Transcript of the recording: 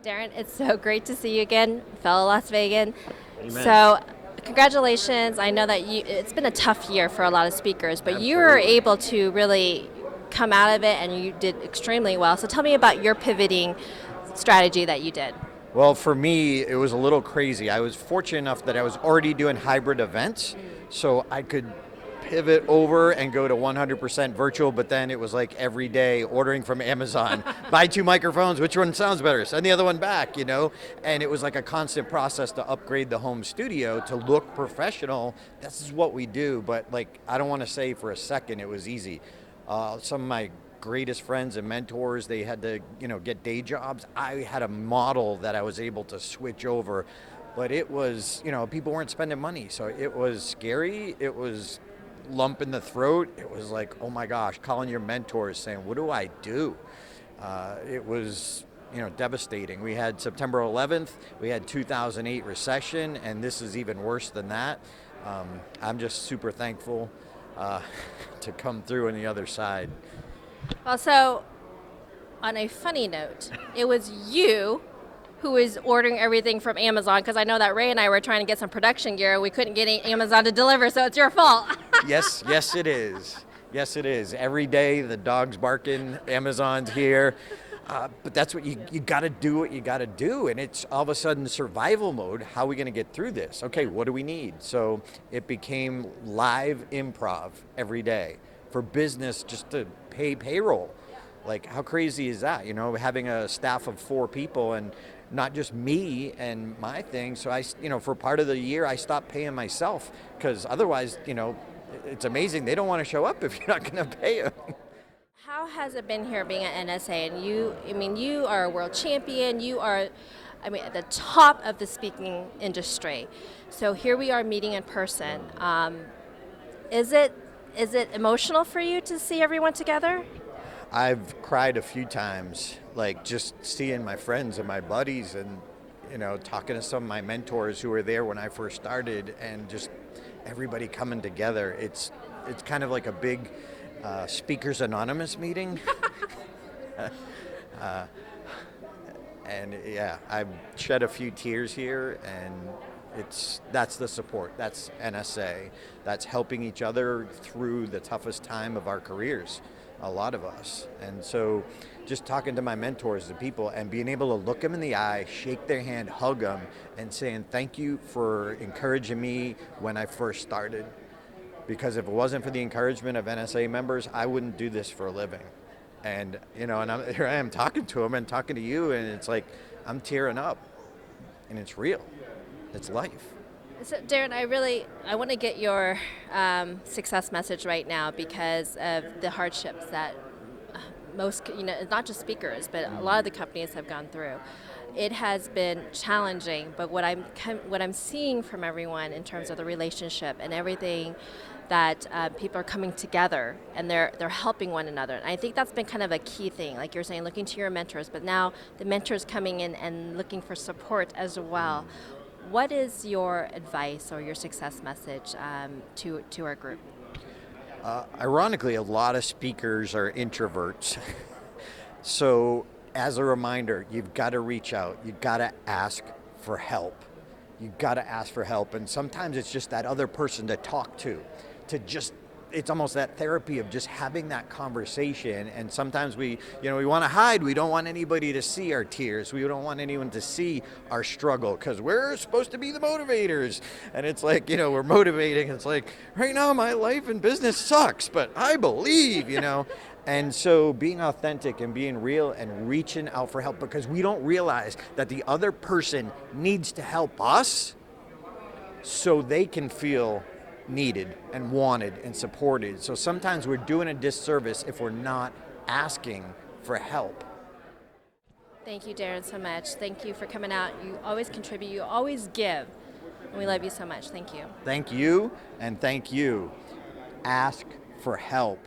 Darren, it's so great to see you again, fellow Las Vegan. Amen. So, congratulations. I know that it's been a tough year for a lot of speakers, but you were Absolutely. able to really come out of it and you did extremely well. So, tell me about your pivoting strategy that you did. Well, for me, it was a little crazy. I was fortunate enough that I was already doing hybrid events, so I could pivot over and go to 100% virtual, but then it was like every day ordering from Amazon, buy 2 microphones, which one sounds better, send the other one back, and it was like a constant process to upgrade the home studio to look professional. This is what we do, but like, I don't want to say for a second it was easy. Some of my greatest friends and mentors, they had to, get day jobs. I had a model that I was able to switch over, but it was, people weren't spending money, so it was scary. It was lump in the throat. It was like, oh my gosh, calling your mentors saying, what do I do? It was, devastating. We had September 11th, we had 2008 recession, and this is even worse than that. I'm just super thankful to come through on the other side. Well, so on a funny note, it was you who was ordering everything from Amazon because I know that Ray and I were trying to get some production gear. We couldn't get Amazon to deliver, so it's your fault. Yes, it is. Yes, it is. Every day the dog's barking, Amazon's here. But that's what you got to do what you got to do. And it's all of a sudden survival mode. How are we going to get through this? Okay, what do we need? So it became live improv every day for business just to pay payroll. Like, how crazy is that? Having a staff of 4 people and not just me and my thing. So for part of the year, I stopped paying myself because otherwise, it's amazing. They don't want to show up if you're not going to pay them. How has it been here being at NSA? And you are a world champion. You are, at the top of the speaking industry. So here we are meeting in person. Is it emotional for you to see everyone together? I've cried a few times, like just seeing my friends and my buddies and, talking to some of my mentors who were there when I first started and just everybody coming together. It's kind of like a big Speakers Anonymous meeting. And yeah, I've shed a few tears here, and that's the support. That's NSA. That's helping each other through the toughest time of our careers, a lot of us. And so just talking to my mentors, the people, and being able to look them in the eye, shake their hand, hug them, and saying thank you for encouraging me when I first started. Because if it wasn't for the encouragement of NSA members, I wouldn't do this for a living. And, here I am talking to them and talking to you, and it's like I'm tearing up, and it's real. It's life. So, Darren, I want to get your success message right now because of the hardships that most, not just speakers, but a lot of the companies have gone through. It has been challenging, but what I'm seeing from everyone in terms of the relationship and everything that people are coming together and they're helping one another. And I think that's been kind of a key thing, like you're saying, looking to your mentors, but now the mentors coming in and looking for support as well. What is your advice or your success message to our group? Ironically, a lot of speakers are introverts. So as a reminder, you've got to reach out. You've got to ask for help. You've got to ask for help. And sometimes it's just that other person to talk to it's almost that therapy of just having that conversation. And sometimes we want to hide. We don't want anybody to see our tears. We don't want anyone to see our struggle because we're supposed to be the motivators. And it's like, we're motivating. It's like, right now my life and business sucks, but I believe, And so being authentic and being real and reaching out for help because we don't realize that the other person needs to help us so they can feel needed and wanted and supported. So sometimes we're doing a disservice if we're not asking for help. Thank you, Darren, so much. Thank you for coming out. You always contribute. You always give. And we love you so much. Thank you. Thank you, and thank you. Ask for help.